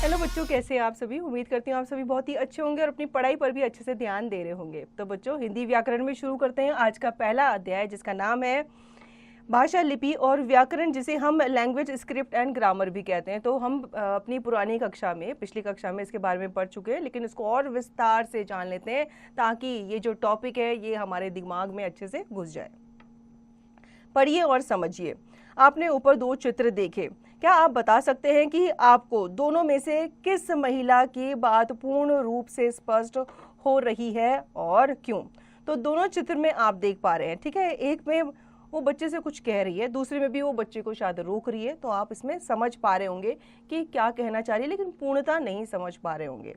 Hello बच्चों, कैसे हैं आप सभी। उम्मीद करती हूँ आप सभी बहुत ही अच्छे होंगे और अपनी पढ़ाई पर भी अच्छे से ध्यान दे रहे होंगे। तो बच्चों, हिंदी व्याकरण में शुरू करते हैं आज का पहला अध्याय, जिसका नाम है भाषा, लिपि और व्याकरण, जिसे हम लैंग्वेज, स्क्रिप्ट एंड ग्रामर भी कहते हैं। तो हम अपनी पुरानी कक्षा में, पिछली कक्षा में इसके बारे में पढ़ चुके हैं, लेकिन इसको और विस्तार से जान लेते हैं ताकि ये जो टॉपिक है ये हमारे दिमाग में अच्छे से घुस जाए। पढ़िए और समझिए। आपने ऊपर दो चित्र देखे। क्या आप बता सकते हैं कि आपको दोनों में से किस महिला की बात पूर्ण रूप से स्पष्ट हो रही है और क्यों? तो दोनों चित्र में आप देख पा रहे हैं, ठीक है। एक में वो बच्चे से कुछ कह रही है, दूसरे में भी वो बच्चे को शायद रोक रही है। तो आप इसमें समझ पा रहे होंगे कि क्या कहना चाह रही है, लेकिन पूर्णतः नहीं समझ पा रहे होंगे।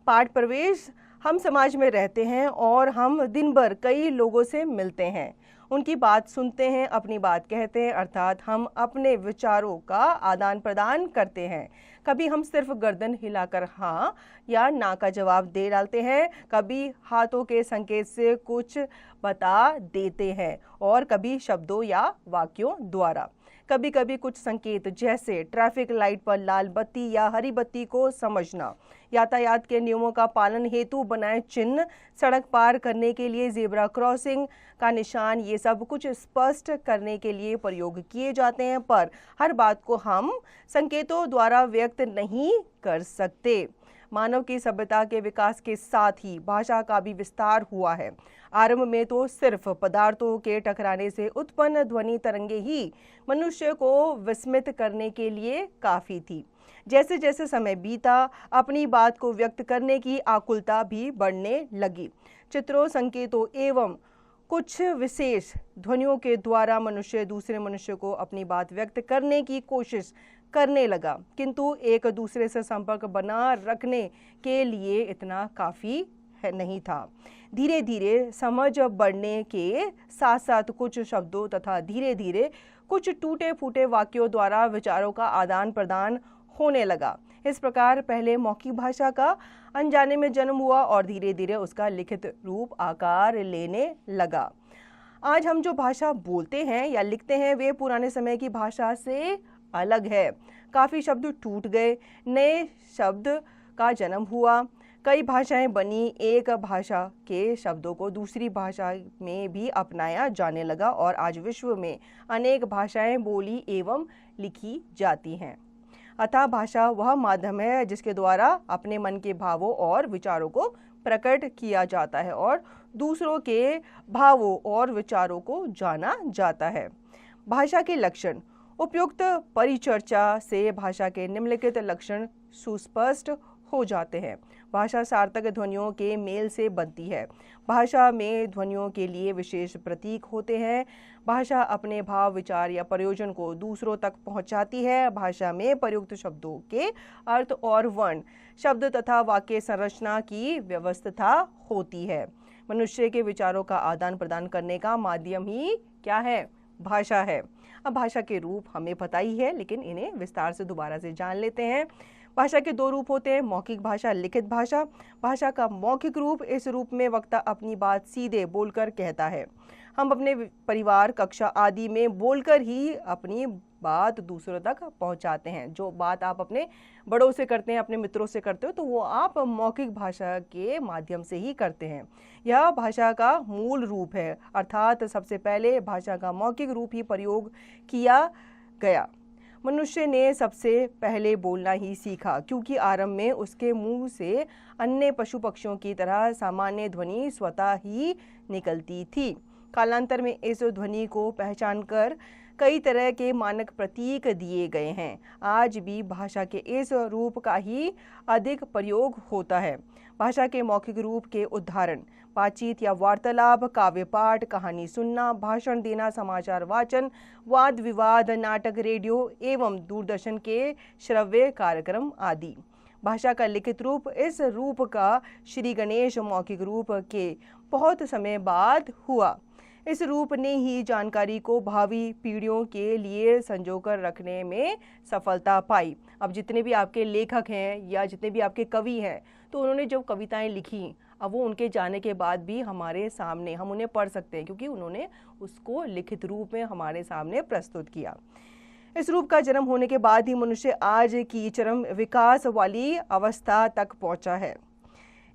पाठ प्रवेश। हम समाज में रहते हैं और हम दिन भर कई लोगों से मिलते हैं, उनकी बात सुनते हैं, अपनी बात कहते हैं, अर्थात हम अपने विचारों का आदान प्रदान करते हैं। कभी हम सिर्फ गर्दन हिलाकर हाँ या ना का जवाब दे डालते हैं, कभी हाथों के संकेत से कुछ बता देते हैं और कभी शब्दों या वाक्यों द्वारा। कभी कभी कुछ संकेत, जैसे ट्रैफिक लाइट पर लाल बत्ती या हरी बत्ती को समझना, यातायात के नियमों का पालन हेतु बनाए चिन्ह, सड़क पार करने के लिए जेब्रा क्रॉसिंग का निशान, ये सब कुछ स्पष्ट करने के लिए प्रयोग किए जाते हैं। पर हर बात को हम संकेतों द्वारा व्यक्त नहीं कर सकते। मानव की सभ्यता के विकास के साथ ही भाषा का भी विस्तार हुआ है। आरंभ में तो सिर्फ पदार्थों के टकराने से उत्पन्न ध्वनि तरंगे ही मनुष्य को विस्मित करने के लिए काफी थी। जैसे जैसे समय बीता, अपनी बात को व्यक्त करने की आकुलता भी बढ़ने लगी। चित्रों, संकेतों एवं कुछ विशेष ध्वनियों के द्वारा मनुष्य दूसरे मनुष्य को अपनी बात व्यक्त करने की कोशिश करने लगा, किंतु एक दूसरे से संपर्क बना रखने के लिए इतना काफी नहीं था। धीरे धीरे समझ बढ़ने के साथ साथ कुछ शब्दों तथा धीरे धीरे कुछ टूटे फूटे वाक्यों द्वारा विचारों का आदान प्रदान होने लगा। इस प्रकार पहले मौखिक भाषा का अनजाने में जन्म हुआ और धीरे धीरे उसका लिखित रूप आकार लेने लगा। आज हम जो भाषा बोलते हैं या लिखते हैं वे पुराने समय की भाषा से अलग है। काफ़ी शब्द टूट गए, नए शब्द का जन्म हुआ, कई भाषाएं बनी, एक भाषा के शब्दों को दूसरी भाषा में भी अपनाया जाने लगा और आज विश्व में अनेक भाषाएं बोली एवं लिखी जाती हैं। अतः भाषा वह माध्यम है जिसके द्वारा अपने मन के भावों और विचारों को प्रकट किया जाता है और दूसरों के भावों और विचारों को जाना जाता है। भाषा के लक्षण। उपयुक्त परिचर्चा से भाषा के निम्नलिखित लक्षण सुस्पष्ट हो जाते हैं। भाषा सार्थक ध्वनियों के मेल से बनती है। भाषा में ध्वनियों के लिए विशेष प्रतीक होते हैं। भाषा अपने भाव, विचार या प्रयोजन को दूसरों तक पहुंचाती है। भाषा में प्रयुक्त शब्दों के अर्थ और वर्ण, शब्द तथा वाक्य संरचना की व्यवस्था होती है। मनुष्य के विचारों का आदान प्रदान करने का माध्यम ही क्या है? भाषा है। अब भाषा के रूप हमें पता ही है, लेकिन इन्हें विस्तार से दोबारा से जान लेते हैं। भाषा के दो रूप होते हैं, मौखिक भाषा, लिखित भाषा। भाषा का मौखिक रूप, इस रूप में वक्ता अपनी बात सीधे बोलकर कहता है। हम अपने परिवार, कक्षा आदि में बोलकर ही अपनी बात दूसरों तक पहुंचाते हैं। जो बात आप अपने बड़ों से करते हैं, अपने मित्रों से करते हो, तो वो आप मौखिक भाषा के माध्यम से ही करते हैं। यह भाषा का मूल रूप है, अर्थात सबसे पहले भाषा का मौखिक रूप ही प्रयोग किया गया। मनुष्य ने सबसे पहले बोलना ही सीखा, क्योंकि आरंभ में उसके मुंह से अन्य पशु पक्षियों की तरह सामान्य ध्वनि स्वतः ही निकलती थी। कालांतर में इस ध्वनि को पहचानकर कई तरह के मानक प्रतीक दिए गए हैं। आज भी भाषा के इस रूप का ही अधिक प्रयोग होता है। भाषा के मौखिक रूप के उदाहरण: बातचीत या वार्तालाप, काव्य पाठ, कहानी सुनना, भाषण देना, समाचार वाचन, वाद विवाद, नाटक, रेडियो एवं दूरदर्शन के श्रव्य कार्यक्रम आदि। भाषा का लिखित रूप, इस रूप का श्री गणेश मौखिक रूप के बहुत समय बाद हुआ। इस रूप ने ही जानकारी को भावी पीढ़ियों के लिए संजोकर रखने में सफलता पाई। अब जितने भी आपके लेखक हैं या जितने भी आपके कवि हैं, तो उन्होंने जो कविताएं लिखी, अब वो उनके जाने के बाद भी हमारे सामने हम उन्हें पढ़ सकते हैं, क्योंकि उन्होंने उसको लिखित रूप में हमारे सामने प्रस्तुत किया। इस रूप का जन्म होने के बाद ही मनुष्य आज की चरम विकास वाली अवस्था तक पहुंचा है।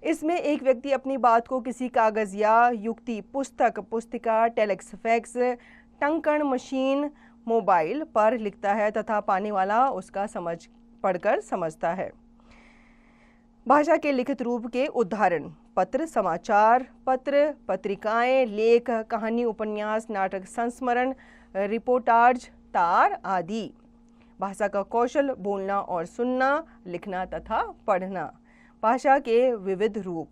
इसमें एक व्यक्ति अपनी बात को किसी कागज या युक्ति, पुस्तक, पुस्तिका, टेलेक्स, फैक्स, टंकण मशीन, मोबाइल पर लिखता है तथा पाने वाला उसका पढ़कर समझता है। भाषा के लिखित रूप के उदाहरण: पत्र, समाचार पत्र, पत्रिकाएं, लेख, कहानी, उपन्यास, नाटक, संस्मरण, रिपोर्टाज, तार आदि। भाषा का कौशल: बोलना और सुनना, लिखना तथा पढ़ना। भाषा के विविध रूप: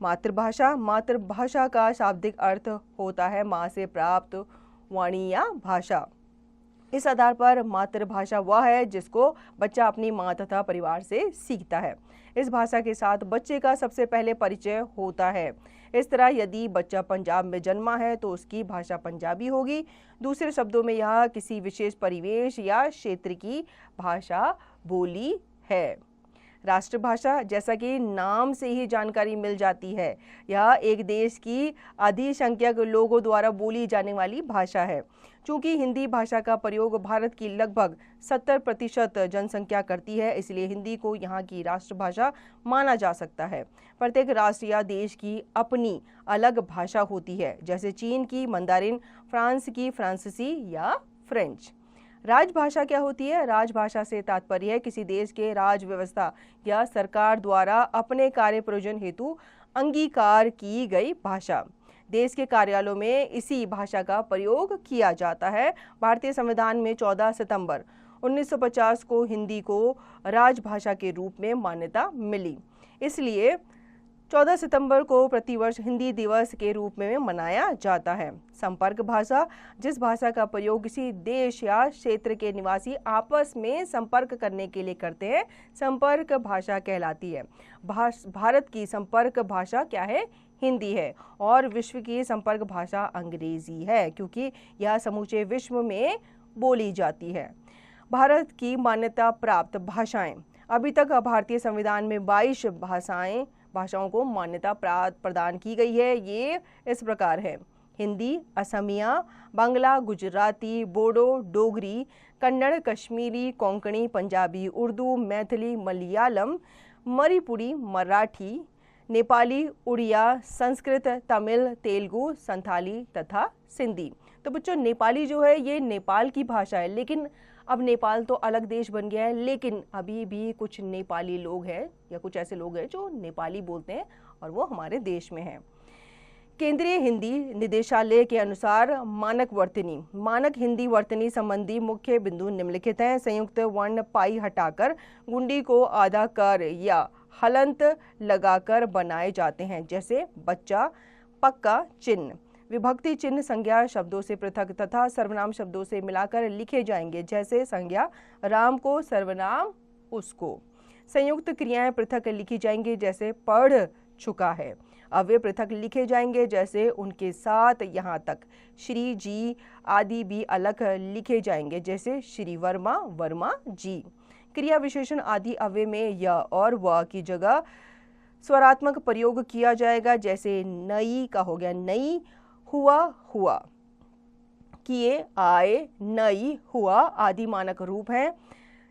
मातृभाषा। मातृभाषा का शाब्दिक अर्थ होता है माँ से प्राप्त वाणी या भाषा। इस आधार पर मातृभाषा वह है जिसको बच्चा अपनी माँ तथा परिवार से सीखता है। इस भाषा के साथ बच्चे का सबसे पहले परिचय होता है। इस तरह यदि बच्चा पंजाब में जन्मा है तो उसकी भाषा पंजाबी होगी। दूसरे शब्दों में यह किसी विशेष परिवेश या क्षेत्र की भाषा बोली है। राष्ट्रभाषा, जैसा कि नाम से ही जानकारी मिल जाती है, यह एक देश की अधिसंख्यक लोगों द्वारा बोली जाने वाली भाषा है। चूंकि हिंदी भाषा का प्रयोग भारत की लगभग 70% जनसंख्या करती है, इसलिए हिंदी को यहाँ की राष्ट्रभाषा माना जा सकता है। प्रत्येक राष्ट्र या देश की अपनी अलग भाषा होती है, जैसे चीन की मंदारिन, फ्रांस की फ्रांसीसी या फ्रेंच। राजभाषा क्या होती है? राजभाषा से तात्पर्य है किसी देश के राज व्यवस्था या सरकार द्वारा अपने कार्य प्रयोजन हेतु अंगीकार की गई भाषा। देश के कार्यालयों में इसी भाषा का प्रयोग किया जाता है। भारतीय संविधान में 14 सितंबर 1950 को हिंदी को राजभाषा के रूप में मान्यता मिली। इसलिए 14 सितंबर को प्रतिवर्ष हिंदी दिवस के रूप में मनाया जाता है। संपर्क भाषा, जिस भाषा का प्रयोग किसी देश या क्षेत्र के निवासी आपस में संपर्क करने के लिए करते हैं, संपर्क भाषा कहलाती है। भारत की संपर्क भाषा क्या है? हिंदी है। और विश्व की संपर्क भाषा अंग्रेजी है, क्योंकि यह समूचे विश्व में बोली जाती है। भारत की मान्यता प्राप्त भाषाएं: अभी तक भारतीय संविधान में 22 भाषाओं को मान्यता प्रदान की गई है। ये इस प्रकार है: हिंदी, असमिया, बांग्ला, गुजराती, बोडो, डोगरी, कन्नड़, कश्मीरी, कोंकणी, पंजाबी, उर्दू, मैथिली, मलयालम, मणिपुरी, मराठी, नेपाली, उड़िया, संस्कृत, तमिल, तेलुगु, संथाली तथा सिंधी। तो बच्चों, नेपाली जो है ये नेपाल की भाषा है, लेकिन अब नेपाल तो अलग देश बन गया है, लेकिन अभी भी कुछ नेपाली लोग हैं या कुछ ऐसे लोग हैं जो नेपाली बोलते हैं और वो हमारे देश में हैं। केंद्रीय हिंदी निदेशालय के अनुसार मानक हिंदी वर्तनी संबंधी मुख्य बिंदु निम्नलिखित हैं। संयुक्त वर्ण पाई हटाकर गुंडी को आधा कर या हलंत लगाकर बनाए जाते हैं, जैसे बच्चा, पक्का चिन्ह। विभक्ति चिन्ह संज्ञा शब्दों से पृथक तथा सर्वनाम शब्दों से मिलाकर लिखे जाएंगे, जैसे संज्ञा राम को, सर्वनाम उसको। संयुक्त क्रियाएं पृथक लिखी जाएंगी, जैसे पढ़ चुका है। अव्यय पृथक लिखे जाएंगे, जैसे उनके साथ, यहाँ तक। श्री जी आदि भी अलग लिखे जाएंगे, जैसे श्री वर्मा, वर्मा जी। क्रिया विशेषण आदि अव्यय में य और व की जगह स्वरात्मक प्रयोग किया जाएगा, जैसे नई का हो गया नई, हुआ हुआ, किए आए, नई, हुआ आदि मानक रूप हैं।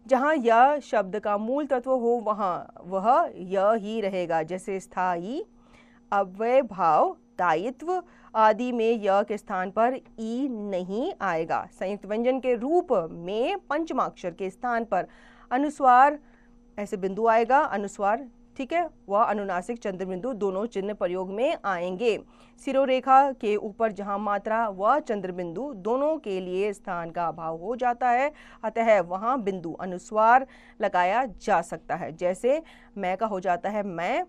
जहाँ यह शब्द का मूल तत्व हो वहाँ वह यह ही रहेगा, जैसे स्थायी, अव्यय भाव, दायित्व आदि में य के स्थान पर ई नहीं आएगा। संयुक्त व्यंजन के रूप में पंचमाक्षर के स्थान पर अनुस्वार ऐसे बिंदु आएगा, अनुस्वार, ठीक है, वह अनुनासिक चंद्र बिंदु दोनों चिन्ह प्रयोग में आएंगे। सिरोरेखा के ऊपर जहां मात्रा व चंद्र बिंदु दोनों के लिए स्थान का अभाव हो जाता है, अतः वहां बिंदु अनुस्वार लगाया जा सकता है, जैसे मैं का हो जाता है मैं।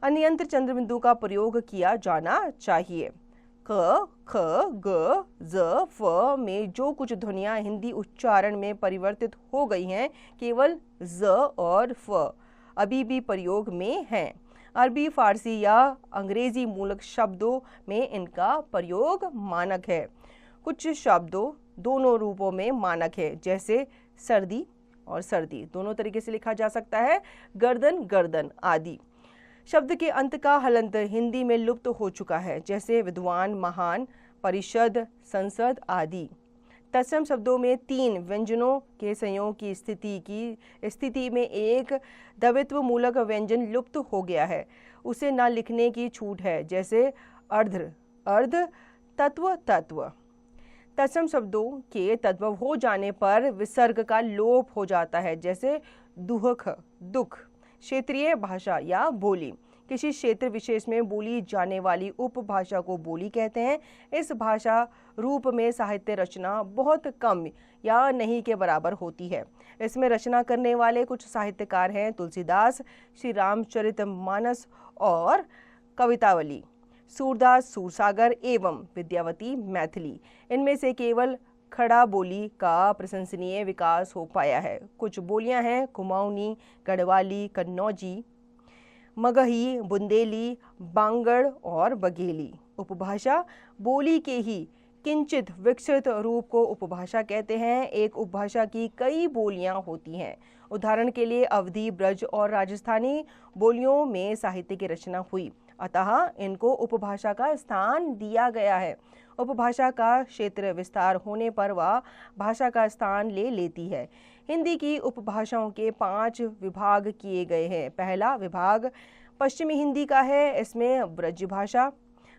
अनियंत्र चंद्र बिंदु का प्रयोग किया जाना चाहिए। क, ख, ग, ज, फ में जो कुछ ध्वनियां हिंदी उच्चारण में परिवर्तित हो गई हैं, केवल ज और फ अभी भी प्रयोग में हैं। अरबी, फारसी या अंग्रेजी मूलक शब्दों में इनका प्रयोग मानक है। कुछ शब्दों दोनों रूपों में मानक है, जैसे सर्दी और सर्दी दोनों तरीके से लिखा जा सकता है, गर्दन, गर्दन आदि। शब्द के अंत का हलंत हिंदी में लुप्त हो चुका है, जैसे विद्वान, महान, परिषद, संसद आदि। तत्सम शब्दों में तीन व्यंजनों के संयोग की स्थिति में एक द्वित्व मूलक व्यंजन लुप्त हो गया है, उसे न लिखने की छूट है, जैसे अर्ध, अर्ध, तत्व, तत्व। तत्सम शब्दों के तद्भव हो जाने पर विसर्ग का लोप हो जाता है, जैसे दुहख, दुख। क्षेत्रीय भाषा या बोली, किसी क्षेत्र विशेष में बोली जाने वाली उपभाषा को बोली कहते हैं। इस भाषा रूप में साहित्य रचना बहुत कम या नहीं के बराबर होती है। इसमें रचना करने वाले कुछ साहित्यकार हैं तुलसीदास, श्री रामचरितमानस और कवितावली, सूरदास सूरसागर एवं विद्यावती मैथिली। इनमें से केवल खड़ा बोली का प्रशंसनीय विकास हो पाया है। कुछ बोलियां हैं कुमाऊनी, गढ़वाली, कन्नौजी, मगही, बुंदेली, बांगड़ और बघेली। उपभाषा बोली के ही किंचित विकसित रूप को उपभाषा कहते हैं। एक उपभाषा की कई बोलियां होती हैं। उदाहरण के लिए अवधी, ब्रज और राजस्थानी बोलियों में साहित्य की रचना हुई, अतः इनको उपभाषा का स्थान दिया गया है। उपभाषा का क्षेत्र विस्तार होने पर वह भाषा का स्थान ले लेती है। हिंदी की उपभाषाओं के 5 विभाग किए गए हैं। पहला विभाग पश्चिमी हिंदी का है। इसमें ब्रज भाषा,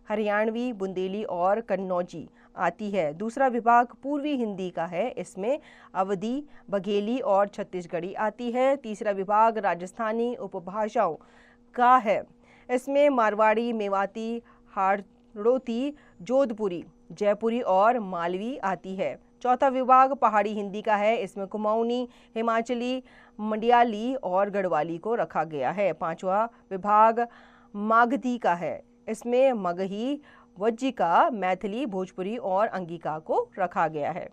हरियाणवी, बुंदेली और कन्नौजी आती है। दूसरा विभाग पूर्वी हिंदी का है। इसमें अवधी, बघेली और छत्तीसगढ़ी आती है। तीसरा विभाग राजस्थानी उपभाषाओं का है। इसमें मारवाड़ी, मेवाती, हाड़ौती, जोधपुरी, जयपुरी और मालवी आती है। चौथा विभाग पहाड़ी हिंदी का है। इसमें कुमाऊनी, हिमाचली, मंडियाली और गढ़वाली को रखा गया है। पांचवा विभाग मागधी का है। इसमें मगही, वज्जिका, मैथिली, भोजपुरी और अंगिका को रखा गया है।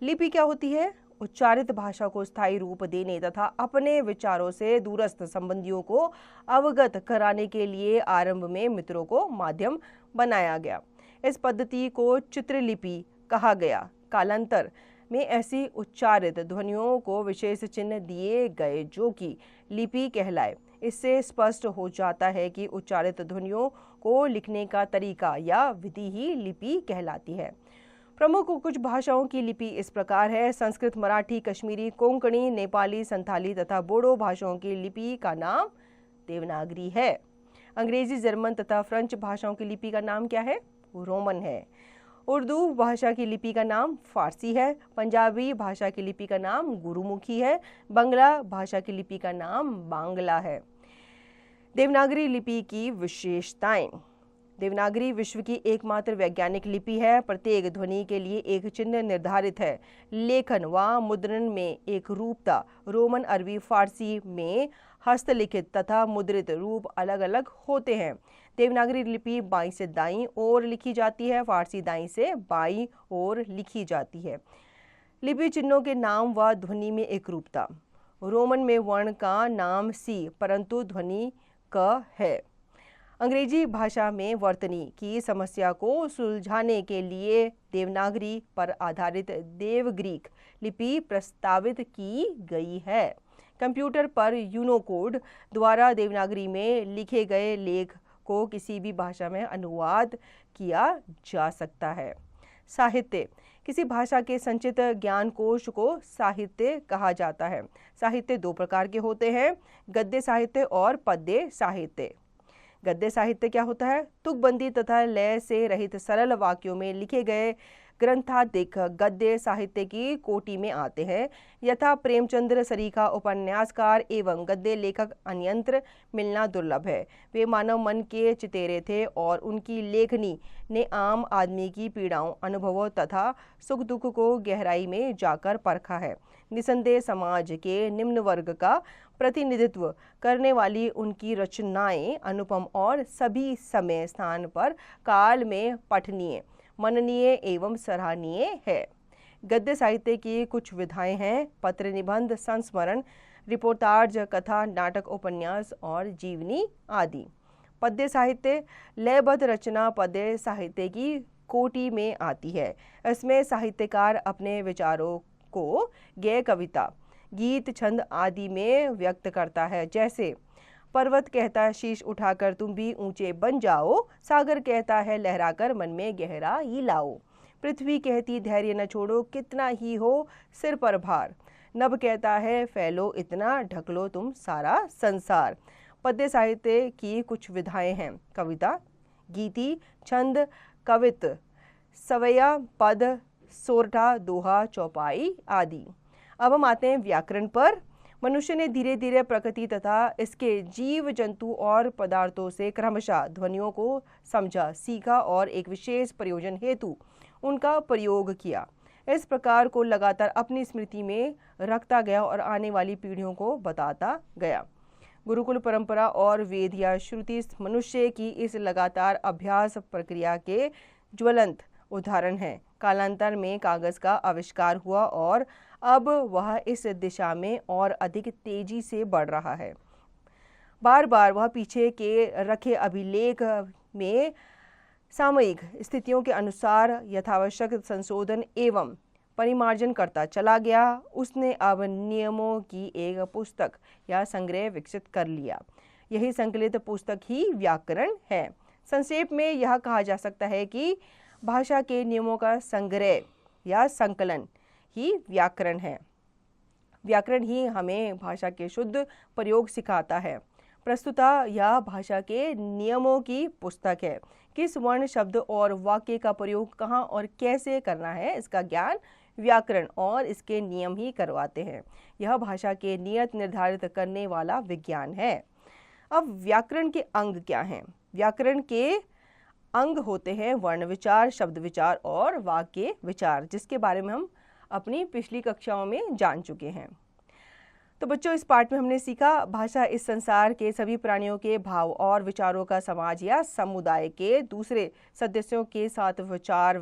लिपि क्या होती है? उच्चारित भाषा को स्थायी रूप देने तथा अपने विचारों से दूरस्थ संबंधियों को अवगत कराने के लिए आरंभ में मित्रों को माध्यम बनाया गया। इस पद्धति को चित्रलिपि कहा गया। कालांतर में ऐसी उच्चारित ध्वनियों को विशेष चिन्ह दिए गए जो कि लिपि कहलाए। इससे स्पष्ट हो जाता है कि उच्चारित ध्वनियों को लिखने का तरीका या विधि ही लिपि कहलाती है। प्रमुख कुछ भाषाओं की लिपि इस प्रकार है। संस्कृत, मराठी, कश्मीरी, कोंकणी, नेपाली, संथाली तथा बोडो भाषाओं की लिपि का नाम देवनागरी है। अंग्रेजी, जर्मन तथा फ्रेंच भाषाओं की लिपि का नाम क्या है? रोमन है। उर्दू भाषा की लिपि का नाम फारसी है। पंजाबी भाषा की लिपि का नाम गुरुमुखी है। बांग्ला भाषा की लिपि का नाम बांग्ला है। देवनागरी लिपि की विशेषताएं। देवनागरी विश्व की एकमात्र वैज्ञानिक लिपि है। प्रत्येक ध्वनि के लिए एक चिन्ह निर्धारित है। लेखन व मुद्रण में एक रूपता। रोमन, अरबी, फारसी में हस्तलिखित तथा मुद्रित रूप अलग अलग होते हैं। देवनागरी लिपि बाईं से दाईं ओर लिखी जाती है। फारसी दाईं से बाईं ओर लिखी जाती है। लिपि चिन्हों के नाम व ध्वनि में एक रूपता। रोमन में वर्ण का नाम सी परंतु ध्वनि क है। अंग्रेजी भाषा में वर्तनी की समस्या को सुलझाने के लिए देवनागरी पर आधारित देवग्रीक लिपि प्रस्तावित की गई है। कंप्यूटर पर यूनोकोड द्वारा देवनागरी में लिखे गए लेख को किसी भी भाषा में अनुवाद किया जा सकता है। साहित्य। किसी भाषा के संचित ज्ञानकोश को साहित्य कहा जाता है। साहित्य 2 प्रकार के होते हैं, गद्य साहित्य और पद्य साहित्य। गद्य साहित्य क्या होता है? तुकबंदी तथा लय से रहित सरल वाक्यों में लिखे गए ग्रंथादिक गद्य साहित्य की कोटि में आते हैं। यथा प्रेमचंद्र सरीखा उपन्यासकार एवं गद्य लेखक अन्यंत्र मिलना दुर्लभ है। वे मानव मन के चितेरे थे और उनकी लेखनी ने आम आदमी की पीड़ाओं, अनुभवों तथा सुख दुख को गहराई में जाकर परखा है। निसंदेह समाज के निम्न वर्ग का प्रतिनिधित्व करने वाली उनकी रचनाएं अनुपम और सभी समय, स्थान पर, काल में पठनीय, मननीय एवं सराहनीय है। गद्य साहित्य की कुछ विधाएं हैं: पत्र, निबंध, संस्मरण, रिपोर्टाज, कथा, नाटक, उपन्यास और जीवनी आदि। पद्य साहित्य लयबद्ध रचना पद्य साहित्य की कोटि में आती है। इसमें साहित्यकार अपने विचारों को गेय, कविता, गीत, छंद आदि में व्यक्त करता है। जैसे पर्वत कहता है शीश उठाकर तुम भी ऊंचे बन जाओ, सागर कहता है लहराकर मन में गहराई लाओ। पृथ्वी कहती धैर्य न छोड़ो, कितना ही हो सिर पर भार। नभ कहता है फैलो इतना, ढक लो तुम सारा संसार। पद्य साहित्य की कुछ विधाएं हैं: कविता, गीति, छंद, कवित, सवैया, पद, सोरठा, दोहा, चौपाई आदि। अब हम आते हैं व्याकरण पर। मनुष्य ने धीरे धीरे प्रकृति तथा इसके जीव जंतु और पदार्थों से क्रमशः ध्वनियों को समझा, सीखा और एक विशेष प्रयोजन हेतु उनका प्रयोग किया। इस प्रकार को लगातार अपनी स्मृति में रखता गया और आने वाली पीढ़ियों को बताता गया। गुरुकुल परंपरा और वेद या श्रुति मनुष्य की इस लगातार अभ्यास प्रक्रिया के ज्वलंत उदाहरण है। कालांतर में कागज का आविष्कार हुआ और अब वह इस दिशा में और अधिक तेजी से बढ़ रहा है। बार बार वह पीछे के रखे अभिलेख में सामयिक स्थितियों के अनुसार यथावश्यक संशोधन एवं परिमार्जन करता चला गया। उसने अब नियमों की एक पुस्तक या संग्रह विकसित कर लिया। यही संकलित पुस्तक ही व्याकरण है। संक्षेप में यह कहा जा सकता है कि भाषा के नियमों का संग्रह या संकलन ही व्याकरण है। व्याकरण ही हमें भाषा के शुद्ध प्रयोग सिखाता है। प्रस्तुतः यह भाषा के नियमों की पुस्तक है। किस वर्ण, शब्द और वाक्य का प्रयोग कहाँ और कैसे करना है, इसका ज्ञान व्याकरण और इसके नियम ही करवाते हैं। यह भाषा के नियत निर्धारित करने वाला विज्ञान है। अब व्याकरण के अंग क्या हैं? व्याकरण के अंग होते हैं वर्ण विचार, शब्द विचार और वाक्य विचार, जिसके बारे में हम अपनी पिछली कक्षाओं में जान चुके हैं। तो बच्चों, इस पाठ में हमने सीखा भाषा इस संसार के सभी प्राणियों के भाव और विचारों का समाज या समुदाय के दूसरे सदस्यों के साथ विचार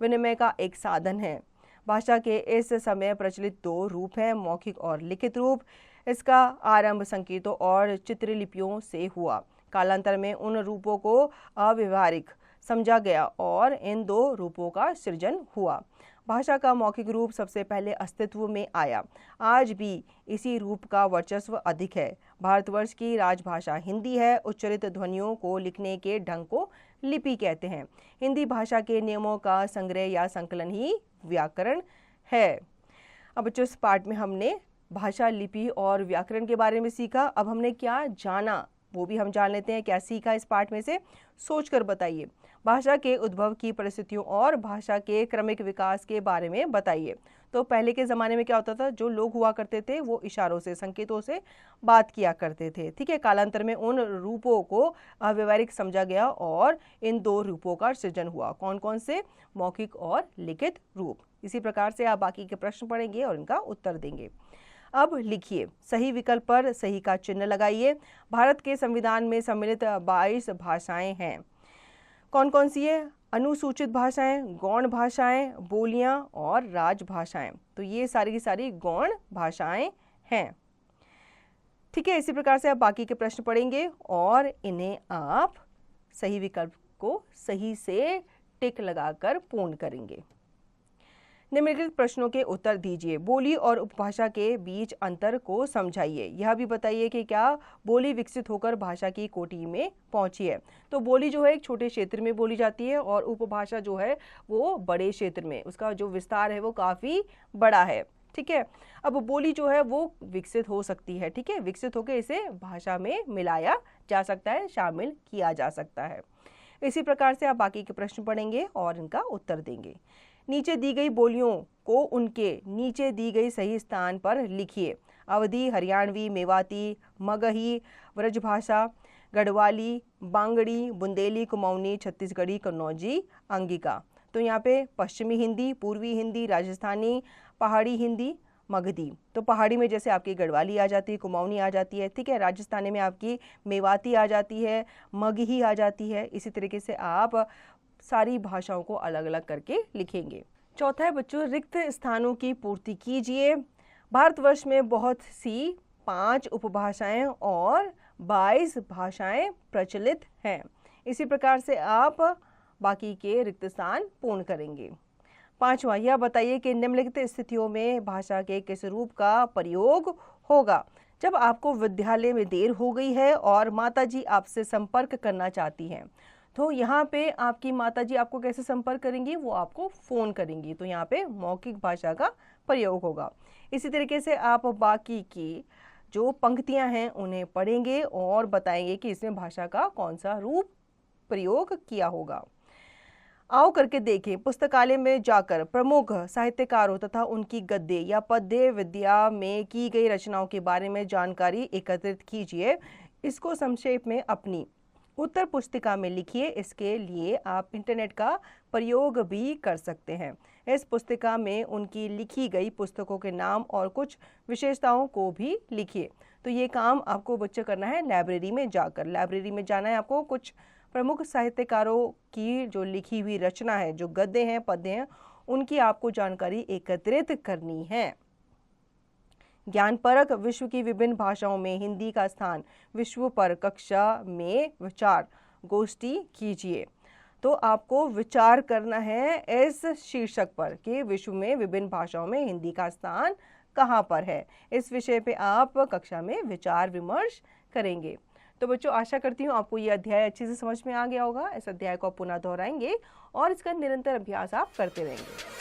विनिमय का एक साधन है। भाषा के इस समय प्रचलित दो रूप हैं, मौखिक और लिखित रूप। इसका आरंभ संकेतों और चित्रलिपियों से हुआ। कालांतर में उन रूपों को अव्यवहारिक समझा गया और इन दो रूपों का सृजन हुआ। भाषा का मौखिक रूप सबसे पहले अस्तित्व में आया। आज भी इसी रूप का वर्चस्व अधिक है। भारतवर्ष की राजभाषा हिंदी है। उच्चरित ध्वनियों को लिखने के ढंग को लिपि कहते हैं। हिंदी भाषा के नियमों का संग्रह या संकलन ही व्याकरण है। अब बच्चों, इस पाठ में हमने भाषा, लिपि और व्याकरण के बारे में सीखा। अब हमने क्या जाना वो भी हम जान लेते हैं। क्या सीखा इस पाठ में से, सोचकर बताइए। भाषा के उद्भव की परिस्थितियों और भाषा के क्रमिक विकास के बारे में बताइए। तो पहले के ज़माने में क्या होता था, जो लोग हुआ करते थे वो इशारों से, संकेतों से बात किया करते थे। ठीक है, कालांतर में उन रूपों को अव्यवहारिक समझा गया और इन दो रूपों का सृजन हुआ। कौन कौन से? मौखिक और लिखित रूप। इसी प्रकार से आप बाकी के प्रश्न पढ़ेंगे और इनका उत्तर देंगे। अब लिखिए, सही विकल्प पर सही का चिन्ह लगाइए। भारत के संविधान में सम्मिलित 22 भाषाएं हैं। कौन कौन सी है? अनुसूचित भाषाएं, गौण भाषाएं, बोलियां और राजभाषाएं। तो ये सारी की सारी गौण भाषाएं हैं। ठीक है, इसी प्रकार से आप बाकी के प्रश्न पढ़ेंगे और इन्हें आप सही विकल्प को सही से टिक लगाकर पूर्ण करेंगे। निम्नलिखित प्रश्नों के उत्तर दीजिए। बोली और उपभाषा के बीच अंतर को समझाइए। यह भी बताइए कि क्या बोली विकसित होकर भाषा की कोटि में पहुंची है। तो बोली जो है एक छोटे क्षेत्र में बोली जाती है और उपभाषा जो है वो बड़े क्षेत्र में, उसका जो विस्तार है वो काफ़ी बड़ा है। ठीक है, अब बोली जो है वो विकसित हो सकती है। ठीक है, विकसित होकर इसे भाषा में मिलाया जा सकता है, शामिल किया जा सकता है। इसी प्रकार से आप बाकी के प्रश्न पढ़ेंगे और इनका उत्तर देंगे। नीचे दी गई बोलियों को उनके नीचे दी गई सही स्थान पर लिखिए। अवधी, हरियाणवी, मेवाती, मगही, ब्रजभाषा, गढ़वाली, बांगड़ी, बुंदेली, कुमाऊनी, छत्तीसगढ़ी, कन्नौजी, अंगिका। तो यहाँ पे पश्चिमी हिंदी, पूर्वी हिंदी, राजस्थानी, पहाड़ी हिंदी, मगधी। तो पहाड़ी में जैसे आपकी गढ़वाली आ जाती है, कुमाऊनी आ जाती है। ठीक है, राजस्थानी में आपकी मेवाती आ जाती है, मगही आ जाती है। इसी तरीके से आप सारी भाषाओं को अलग अलग करके लिखेंगे। चौथा है बच्चों, रिक्त स्थानों की पूर्ति कीजिए। भारतवर्ष में बहुत सी 5 उपभाषाएं और 22 भाषाएं प्रचलित हैं। इसी प्रकार से आप बाकी के रिक्त स्थान पूर्ण करेंगे। पांचवा, यह बताइए कि निम्नलिखित स्थितियों में भाषा के किस रूप का प्रयोग होगा। जब आपको विद्यालय में देर हो गई है और माताजी आपसे संपर्क करना चाहती हैं तो यहाँ पे आपकी माताजी आपको कैसे संपर्क करेंगी, वो आपको फ़ोन करेंगी, तो यहाँ पे मौखिक भाषा का प्रयोग होगा। इसी तरीके से आप बाकी की जो पंक्तियाँ हैं उन्हें पढ़ेंगे और बताएंगे कि इसमें भाषा का कौन सा रूप प्रयोग किया होगा। आओ करके देखें, पुस्तकालय में जाकर प्रमुख साहित्यकारों तथा उनकी गद्य या पद्य विद्या में की गई रचनाओं के बारे में जानकारी एकत्रित कीजिए। इसको संक्षेप में अपनी उत्तर पुस्तिका में लिखिए। इसके लिए आप इंटरनेट का प्रयोग भी कर सकते हैं। इस पुस्तिका में उनकी लिखी गई पुस्तकों के नाम और कुछ विशेषताओं को भी लिखिए। तो ये काम आपको बच्चे करना है लाइब्रेरी में जाकर। लाइब्रेरी में जाना है आपको, कुछ प्रमुख साहित्यकारों की जो लिखी हुई रचना है, जो गद्य हैं, पद्य हैं, उनकी आपको जानकारी एकत्रित करनी है। ज्ञानपरक विश्व की विभिन्न भाषाओं में हिंदी का स्थान विश्व पर कक्षा में विचार गोष्ठी कीजिए। तो आपको विचार करना है इस शीर्षक पर कि विश्व में विभिन्न भाषाओं में हिंदी का स्थान कहाँ पर है। इस विषय पे आप कक्षा में विचार विमर्श करेंगे। तो बच्चों, आशा करती हूँ आपको ये अध्याय अच्छे से समझ में आ गया होगा। इस अध्याय को आप पुनः दोहराएंगे और इसका निरंतर अभ्यास आप करते रहेंगे।